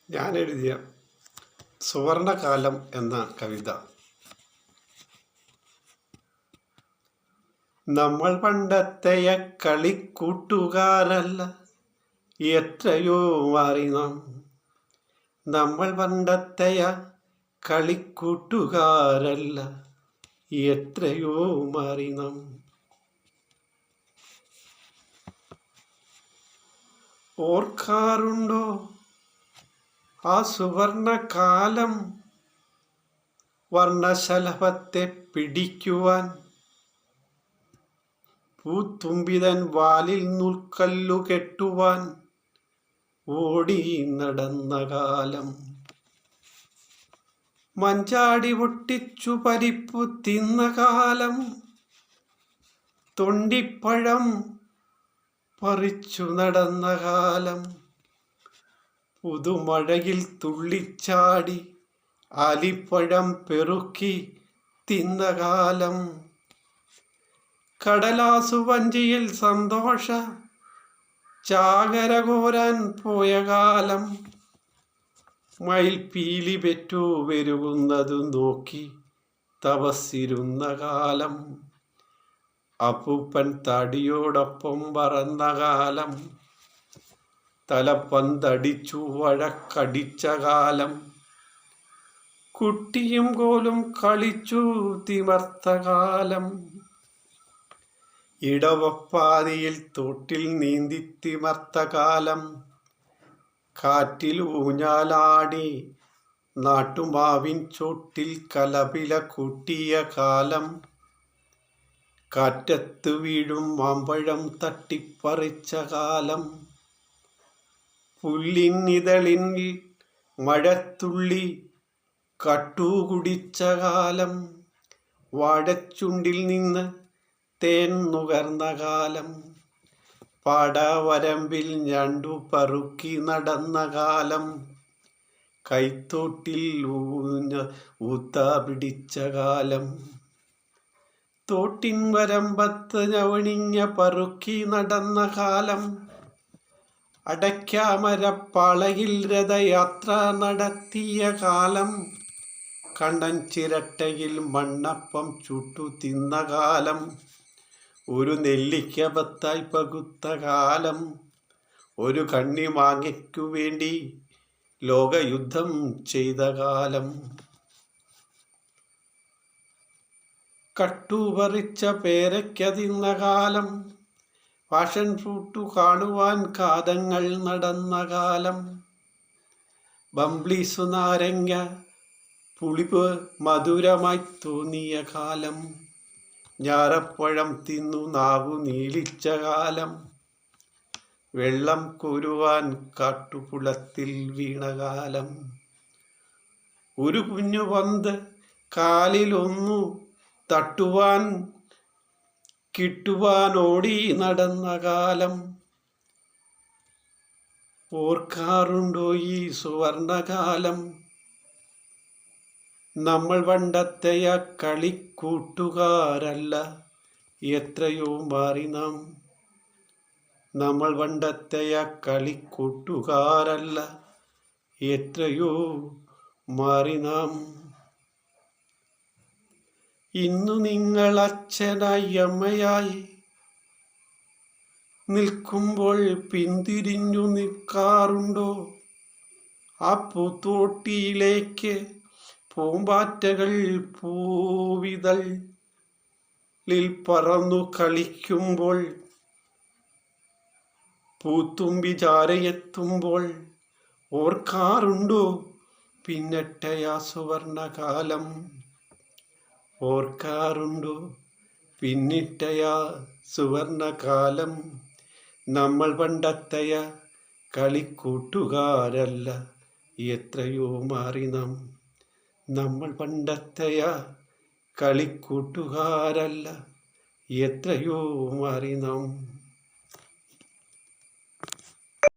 ഞാൻ എഴുതിയ സുവർണകാലം എന്ന കവിത. നമ്മൾ പണ്ടത്തെയ കളിക്കൂട്ടുകാരല്ല, എത്രയോ മാറി നാം. നമ്മൾ പണ്ടത്തെയ കളിക്കൂട്ടുകാരല്ല, എത്രയോ മാറി നാം. ഓർക്കാറുണ്ടോ ആ സുവർണകാലം? വർണ്ണശലഭത്തെ പിടിക്കുവാൻ പൂത്തുമ്പിതൻ വാലിൽ നൂൽക്കല്ലു കെട്ടുവാൻ ഓടി നടന്ന കാലം. മഞ്ചാടി പൊട്ടിച്ചു പരിപ്പു തിന്ന കാലം. തൊണ്ടിപ്പഴം പറിച്ചു നടന്ന കാലം. പുതുമഴയിൽ തുള്ളിച്ചാടി ആലിപ്പഴം പെറുക്കി തിന്ന കാലം. കടലാസു വഞ്ചിയിൽ സന്തോഷ ചാകര കോരാൻ പോയ കാലം. മയിൽപീലി പെറ്റു പെരുകുന്നതു നോക്കി തപസ്സിരുന്ന കാലം. അപ്പൂപ്പൻ തടിയോടൊപ്പം പറന്ന കാലം. തലപ്പന്തടിച്ചു വഴക്കടിച്ച കാലം. കുട്ടിയും കോലും കളിച്ചു തിമർത്ത കാലം. ഇടവപ്പാതിയിൽ തോട്ടിൽ നീന്തി തിമർത്ത കാലം. കാറ്റിൽ ഊഞ്ഞാലാടി നാട്ടുമാവിൻ ചോട്ടിൽ കലപില കൂട്ടിയ കാലം. കാറ്റത്ത് വീഴും മാമ്പഴം തട്ടിപ്പറിച്ച കാലം. പുല്ലിനിതളിൽ മഴത്തുള്ളി കട്ടുകുടിച്ച കാലം. വാഴച്ചുണ്ടിൽ നിന്ന് തേൻ നുകർന്ന കാലം. പാടവരമ്പിൽ ഞണ്ടു പറുക്കി നടന്ന കാലം. കൈത്തോട്ടിൽ ഊത്ത പിടിച്ച കാലം. തോട്ടിൻ വരമ്പത്ത് ഞവണിഞ്ഞ പറുക്കി നടന്ന കാലം. അടയ്ക്കാമരപ്പാളയിൽ രഥയാത്ര നടത്തിയ കാലം. കണ്ടൻ ചിരട്ടയിൽ മണ്ണപ്പം ചുട്ടു തിന്ന കാലം. ഒരു നെല്ലിക്ക പത്തായി പകുത്ത കാലം. ഒരു കണ്ണിമാങ്ങയ്ക്കു വേണ്ടി ലോകയുദ്ധം ചെയ്ത കാലം. കട്ടുപറിച്ച പേരയ്ക്ക തിന്ന കാലം. പാഷൻ ഫ്രൂട്ടു കാണുവാൻ കാതങ്ങൾ നടന്ന കാലം. ബംബ്ലീസു നാരങ്ങ പുളിപ്പ് മധുരമായി തോന്നിയ കാലം. ഞാറപ്പഴം തിന്നു നാവു നീളിച്ച കാലം. വെള്ളം കോരുവാൻ കാട്ടുകുളത്തിൽ വീണ കാലം. ഒരു കുഞ്ഞു പന്ത് കാലിലൊന്നു തട്ടുവാൻ കിട്ടുവാൻ ഓടി നടന്ന കാലം. ഓർക്കാറുണ്ടോ ഈ സുവർണകാലം? നമ്മൾ പണ്ടത്തെയ കളിക്കൂട്ടുകാരല്ല, എത്രയോ മാറി നാം. നമ്മൾ പണ്ടത്തെയ കളിക്കൂട്ടുകാരല്ല, എത്രയോ മാറി നാം. ഇന്നു നിങ്ങൾ അച്ഛനായി അമ്മയായി നിൽക്കുമ്പോൾ പിന്തിരിഞ്ഞു നിൽക്കാറുണ്ടോ? ആ പൂത്തോട്ടിയിലേക്ക് പൂമ്പാറ്റകൾ പൂവിതളിൽ പറന്നു കളിക്കുമ്പോൾ, പൂത്തുമ്പി ചാരയെത്തുമ്പോൾ ഓർക്കാറുണ്ടോ പിന്നിട്ടയാ സുവർണകാലം? ഓർക്കാറുണ്ടോ പിന്നിട്ടയാ സുവർണകാലം? നമ്മൾ പണ്ടത്തെയ കളിക്കൂട്ടുകാരല്ല, എത്രയോ മാറി നാം. നമ്മൾ പണ്ടത്തെയ കളിക്കൂട്ടുകാരല്ല, എത്രയോ മാറി നാം.